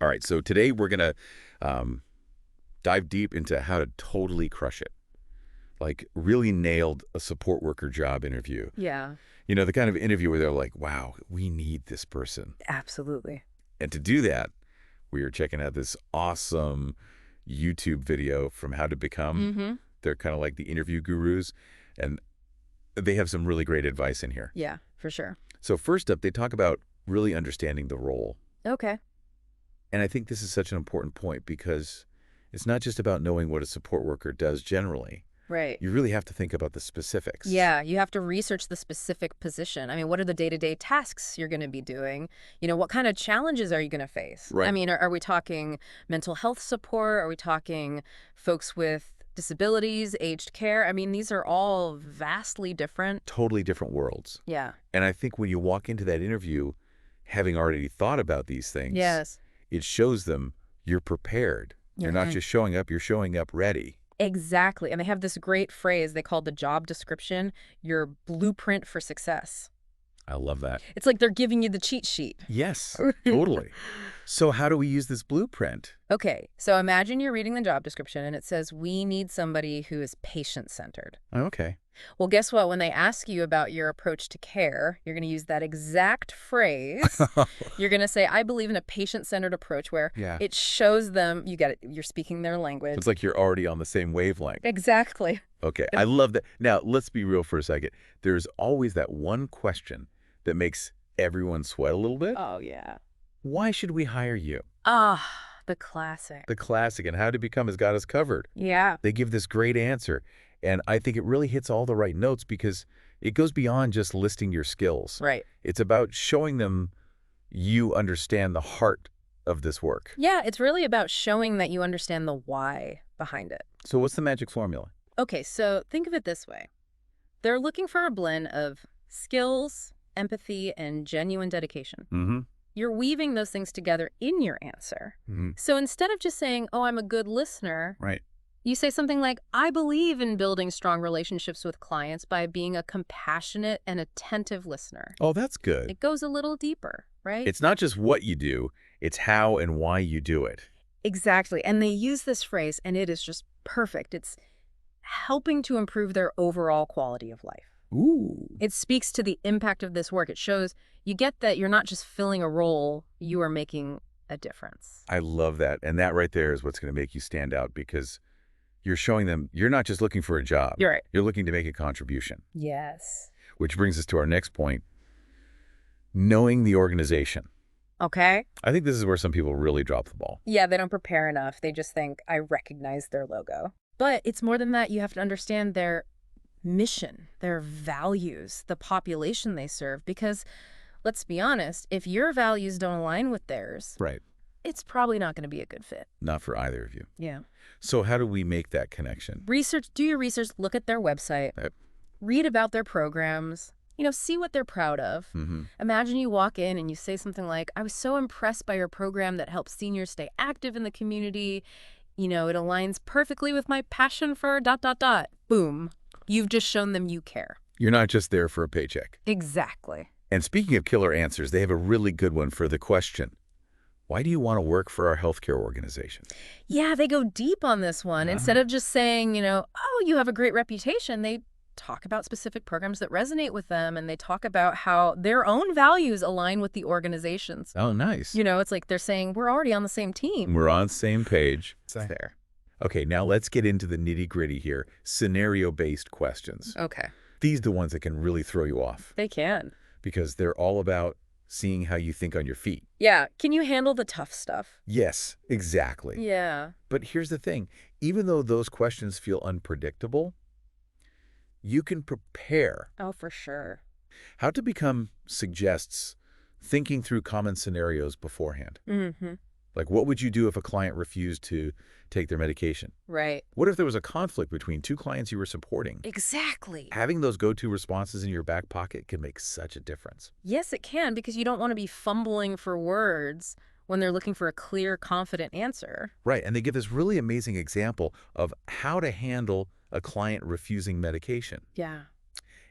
All right, so today we're going to dive deep into how to totally crush it. Like, really nailed a support worker job interview. Yeah, You know, the kind of interview where they're like, wow, we need this person. absolutely. And to do that, we are checking out this awesome YouTube video from How to Become. Mm-hmm. They're kind of like the interview gurus, and they have some really great advice in here. Yeah, for sure. So first up, they talk about really understanding the role. Okay. And I think this is such an important point because it's not just about knowing what a support worker does generally. Right. You really have to think about the specifics. Yeah, you have to research the specific position. I mean, what are the day-to-day tasks you're going to be doing? You know, what kind of challenges are you going to face? Right. I mean, are we talking mental health support? Are we talking folks with disabilities, aged care? I mean, these are all vastly different. Totally different worlds. Yeah. And I think when you walk into that interview, having already thought about these things, Yes. it shows them you're prepared. You're not Mhm. just showing up, you're showing up ready. Exactly. And they have this great phrase they call the job description, your blueprint for success. I love that. It's like they're giving you the cheat sheet. Yes, totally. So how do we use this blueprint? Okay, so imagine you're reading the job description and it says, we need somebody who is patient-centered. Okay. Well, guess what? When they ask you about your approach to care, you're going to use that exact phrase. You're going to say, I believe in a patient-centered approach where Yeah. it shows them, you get it, you're speaking their So language. it's like you're already on the same wavelength. Exactly. Okay, I love that. Now, let's be real for a second. There's always that one question that makes everyone sweat a little bit. Oh, yeah. Why should we hire you? Ah, the classic. The classic and How to Become has got us covered. Yeah. They give this great answer. And I think it really hits all the right notes because it goes beyond just listing your skills. Right. It's about showing them you understand the heart of this work. Yeah, it's really about showing that you understand the why behind it. So what's the magic formula? Okay, so think of it this way. They're looking for a blend of skills, empathy, and genuine dedication. Mm-hmm. You're weaving those things together in your answer. Mm-hmm. So instead of just saying, oh, I'm a good listener, Right. you say something like, I believe in building strong relationships with clients by being a compassionate and attentive listener. Oh, that's good. It goes a little deeper, right? It's not just what you do, it's how and why you do it. Exactly. And they use this phrase, and it is just perfect. It's helping to improve their overall quality of life. Ooh. It speaks to the impact of this work. It shows you get that you're not just filling a role, you are making a difference. I love that. And that right there is what's going to make you stand out because you're showing them you're not just looking for a job. You're right. You're looking to make a contribution. Yes. Which brings us to our next point, knowing the organization. Okay. I think this is where some people really drop the ball. Yeah, they don't prepare enough. They just think, I recognize their logo. But it's more than that. You have to understand their mission, their values, the population they serve. Because let's be honest, if your values don't align with theirs, Right. it's probably not going to be a good fit. Not for either of you. Yeah. So how do we make that connection? Do your research, look at their website, Yep. read about their programs, see what they're proud of. Mm-hmm. Imagine you walk in and you say something like, I was so impressed by your program that helps seniors stay active in the community. It aligns perfectly with my passion for ... Boom. You've just shown them you care. You're not just there for a paycheck. Exactly. And speaking of killer answers, they have a really good one for the question, why do you want to work for our healthcare organization? Yeah, they go deep on this one. Instead of just saying, oh, you have a great reputation, they talk about specific programs that resonate with them, and they talk about how their own values align with the organization's. Oh, nice. It's like they're saying, we're already on the same team. We're on the same page. It's there. Okay, now let's get into the nitty-gritty here, scenario-based questions. Okay. These are the ones that can really throw you off They can. because they're all about seeing how you think on your feet. Yeah. Can you handle the tough stuff? Yes, exactly. Yeah. But here's the thing. Even though those questions feel unpredictable, you can prepare. Oh, for sure. How to Become suggests thinking through common scenarios beforehand. Mm-hmm. Like, what would you do if a client refused to take their medication? Right. What if there was a conflict between two clients you were supporting? Exactly. Having those go-to responses in your back pocket can make such a difference. Yes, it can, because you don't want to be fumbling for words when they're looking for a clear, confident answer. Right, and they give this really amazing example of how to handle a client refusing medication. Yeah.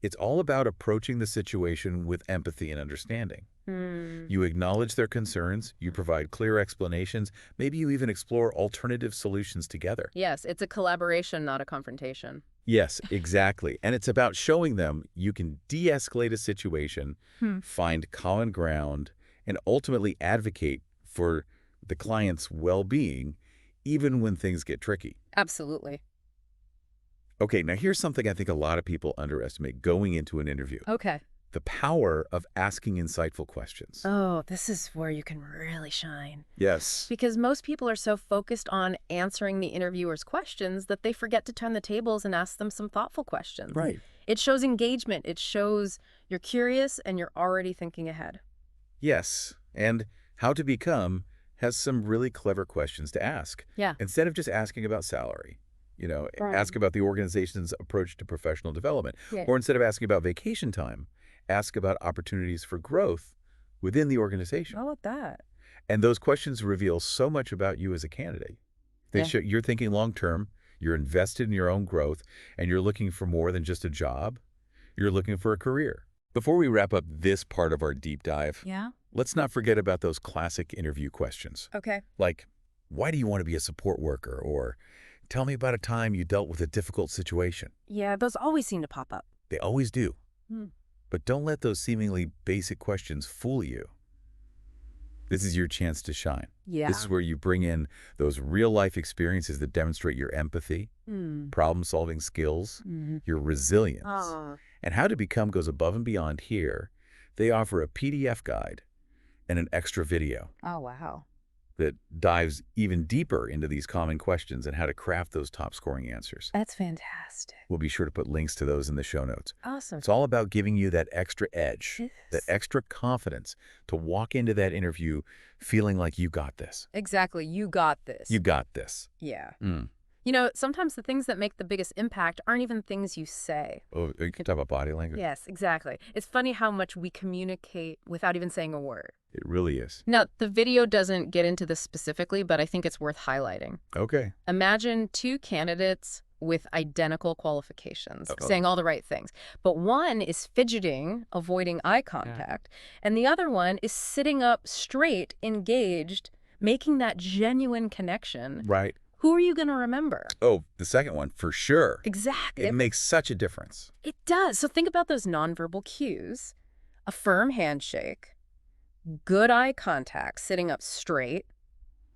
It's all about approaching the situation with empathy and understanding. Hmm. You acknowledge their concerns, you provide clear explanations, maybe you even explore alternative solutions together. Yes, it's a collaboration, not a confrontation. Yes, exactly. And it's about showing them you can de-escalate a situation, Hmm. find common ground, and ultimately advocate for the client's well-being, even when things get tricky. Absolutely. Okay, now here's something I think a lot of people underestimate going into an interview. Okay. The power of asking insightful questions. Oh, this is where you can really shine. Yes. Because most people are so focused on answering the interviewer's questions that they forget to turn the tables and ask them some thoughtful questions. Right. It shows engagement. It shows you're curious and you're already thinking ahead. Yes. And How to Become has some really clever questions to ask. Yeah. Instead of just asking about salary, ask about the organization's approach to professional development. Yeah. Or instead of asking about vacation time, ask about opportunities for growth within the organization. How about that? And those questions reveal so much about you as a candidate. They Yeah. show you're thinking long term, you're invested in your own growth, and you're looking for more than just a job. You're looking for a career. Before we wrap up this part of our deep dive, Yeah. let's not forget about those classic interview questions. Okay. Like, why do you want to be a support worker? Or tell me about a time you dealt with a difficult situation. Yeah, those always seem to pop up. They always do. Hmm. But don't let those seemingly basic questions fool you. This is your chance to shine. Yeah. This is where you bring in those real-life experiences that demonstrate your empathy, Mm. problem-solving skills, Mm-hmm. your resilience. Oh. And How to Become goes above and beyond here. They offer a PDF guide and an extra video Oh, wow. that dives even deeper into these common questions and how to craft those top-scoring answers. That's fantastic. We'll be sure to put links to those in the show notes. Awesome. It's all about giving you that extra edge, that Yes. extra confidence to walk into that interview feeling like you got this. Exactly. You got this. You got this. Yeah. Mm. You know, sometimes the things that make the biggest impact aren't even things you say. Oh, you can talk about body language? Yes, exactly. It's funny how much we communicate without even saying a word. It really is. Now, the video doesn't get into this specifically, but I think it's worth highlighting. Okay. Imagine two candidates with identical qualifications, Uh-oh. saying all the right things. But one is fidgeting, avoiding eye contact, and the other one is sitting up straight, engaged, making that genuine connection. Right. Who are you going to remember? Oh, the second one, for sure. Exactly. It makes such a difference. It does. So think about those nonverbal cues. A firm handshake, good eye contact, sitting up straight.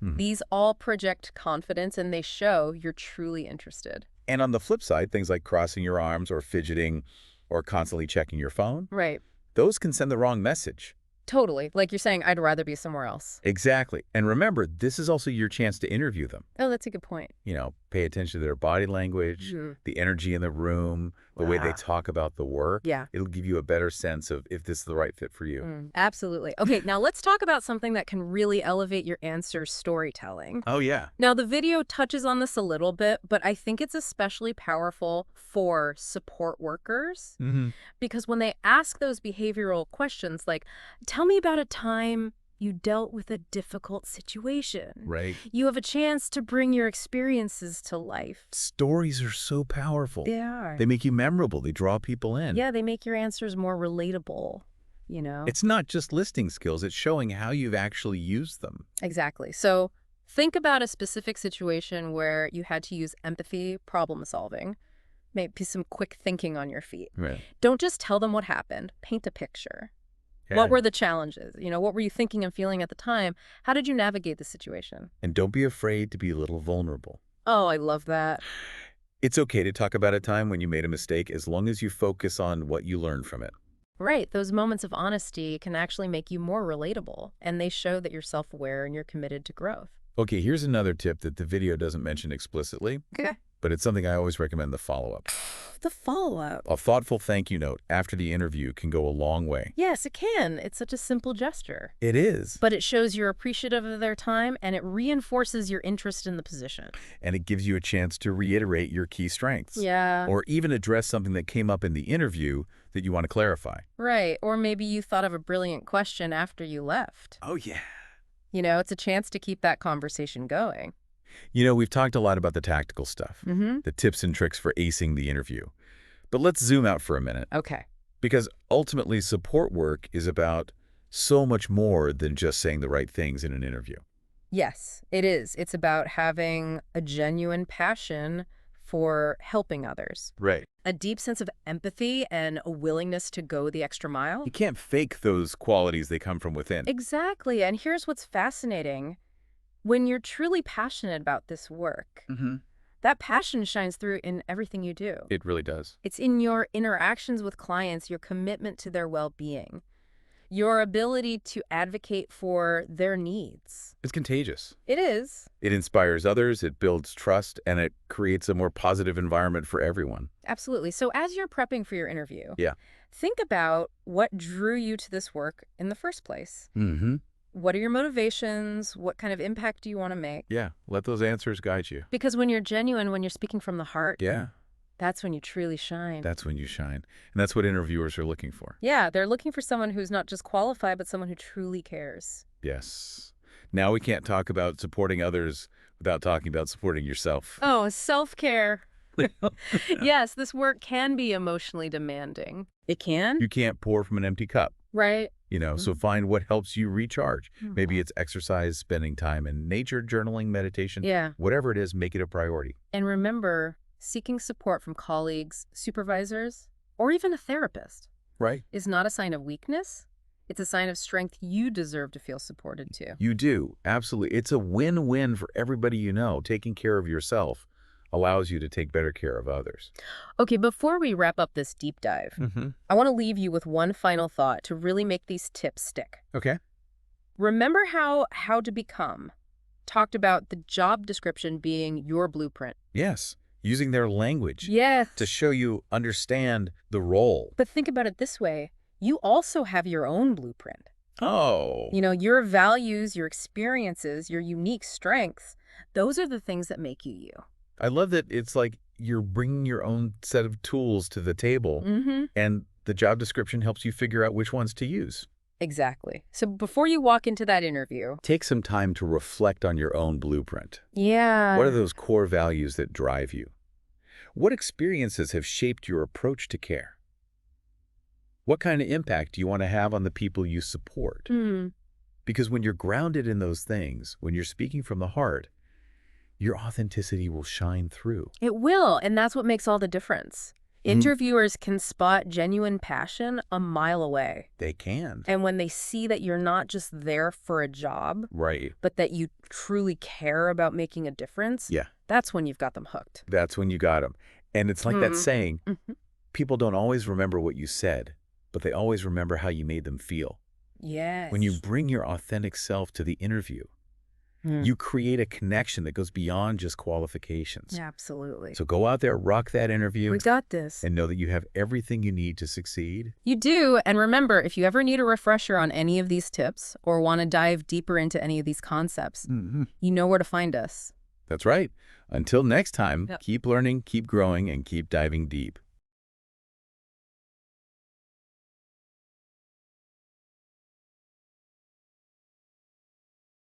Mhm. These all project confidence and they show you're truly interested. And on the flip side, things like crossing your arms or fidgeting or constantly checking your phone, Right. those can send the wrong message. Totally. Like you're saying, I'd rather be somewhere else. Exactly. And remember, this is also your chance to interview them. Oh, that's a good point. Pay attention to their body language, Mhm. the energy in the room, the way they Wow. talk about the work. Yeah. It'll give you a better sense of if this is the right fit for you. Absolutely. Okay, now let's talk about something that can really elevate your answer storytelling. Oh, yeah. Now, the video touches on this a little bit, but I think it's especially powerful for support workers Mm-hmm. because when they ask those behavioral questions like, tell me about a time you dealt with a difficult situation. Right. You have a chance to bring your experiences to life. Stories are so powerful. They are. They make you memorable. They draw people in. Yeah, they make your answers more relatable, It's not just listing skills. It's showing how you've actually used them. Exactly. So think about a specific situation where you had to use empathy, problem solving, maybe some quick thinking on your feet. Right. Don't just tell them what happened. Paint a picture. What were the challenges? What were you thinking and feeling at the time? How did you navigate the situation? And don't be afraid to be a little vulnerable. Oh, I love that. It's okay to talk about a time when you made a mistake as long as you focus on what you learned from it. Right. Those moments of honesty can actually make you more relatable, and they show that you're self-aware and you're committed to growth. Okay, here's another tip that the video doesn't mention explicitly, Okay. but it's something I always recommend: the follow-up. The follow-up. A thoughtful thank you note after the interview can go a long way. Yes, it can. It's such a simple gesture. It is. But it shows you're appreciative of their time, and it reinforces your interest in the position. And it gives you a chance to reiterate your key strengths. Yeah. Or even address something that came up in the interview that you want to clarify. Right. Or maybe you thought of a brilliant question after you left. Oh, yeah. It's a chance to keep that conversation going. We've talked a lot about the tactical stuff, Mm-hmm. the tips and tricks for acing the interview. But let's zoom out for a minute, Okay. because ultimately support work is about so much more than just saying the right things in an interview. Yes, it is. It's about having a genuine passion for helping others, Right. a deep sense of empathy and a willingness to go the extra mile. You can't fake those qualities. They come from within. Exactly. And here's what's fascinating. When you're truly passionate about this work, that passion shines through in everything you do. It really does. It's in your interactions with clients, your commitment to their well-being, your ability to advocate for their needs. It's contagious. It is. It inspires others, it builds trust, and it creates a more positive environment for everyone. Absolutely. So as you're prepping for your interview, Yeah. think about what drew you to this work in the first place. Mm-hmm. What are your motivations? What kind of impact do you want to make? Yeah. Let those answers guide you. Because when you're genuine, when you're speaking from the heart, Yeah. that's when you truly shine. That's when you shine. And that's what interviewers are looking for. Yeah, they're looking for someone who's not just qualified, but someone who truly cares. Yes. Now we can't talk about supporting others without talking about supporting yourself. Oh, self-care. Yes, this work can be emotionally demanding. It can, You can't pour from an empty cup, right? so find what helps you recharge. Maybe it's exercise, spending time in nature, journaling, meditation. Yeah. Whatever it is, make it a priority. And remember, seeking support from colleagues, supervisors, or even a therapist Right. is not a sign of weakness. It's a sign of strength you deserve to feel supported too. You do. Absolutely. It's a win-win for everybody you know. Taking care of yourself allows you to take better care of others. Okay, before we wrap up this deep dive, I want to leave you with one final thought to really make these tips stick. Okay. Remember how to become talked about the job description being your blueprint. Yes. Using their language Yes. to show you understand the role. But think about it this way. You also have your own blueprint. Oh. Your values, your experiences, your unique strengths, those are the things that make you you. I love that it's like you're bringing your own set of tools to the table, and the job description helps you figure out which ones to use. Exactly. So before you walk into that interview. Take some time to reflect on your own blueprint. Yeah. What are those core values that drive you? What experiences have shaped your approach to care? What kind of impact do you want to have on the people you support? Because when you're grounded in those things, when you're speaking from the heart, your authenticity will shine through. It will, and that's what makes all the difference. Interviewers can spot genuine passion a mile away. They can. And when they see that you're not just there for a job, Right. but that you truly care about making a difference, Yeah. that's when you've got them hooked. That's when you got them. And it's like that saying, people don't always remember what you said, but they always remember how you made them feel. Yes. When you bring your authentic self to the interview, you create a connection that goes beyond just qualifications. Absolutely. So go out there, rock that interview, We got this. and know that you have everything you need to succeed. You do. And remember, if you ever need a refresher on any of these tips or want to dive deeper into any of these concepts, you know where to find us. That's right. Until next time, Yep. keep learning, keep growing, and keep diving deep.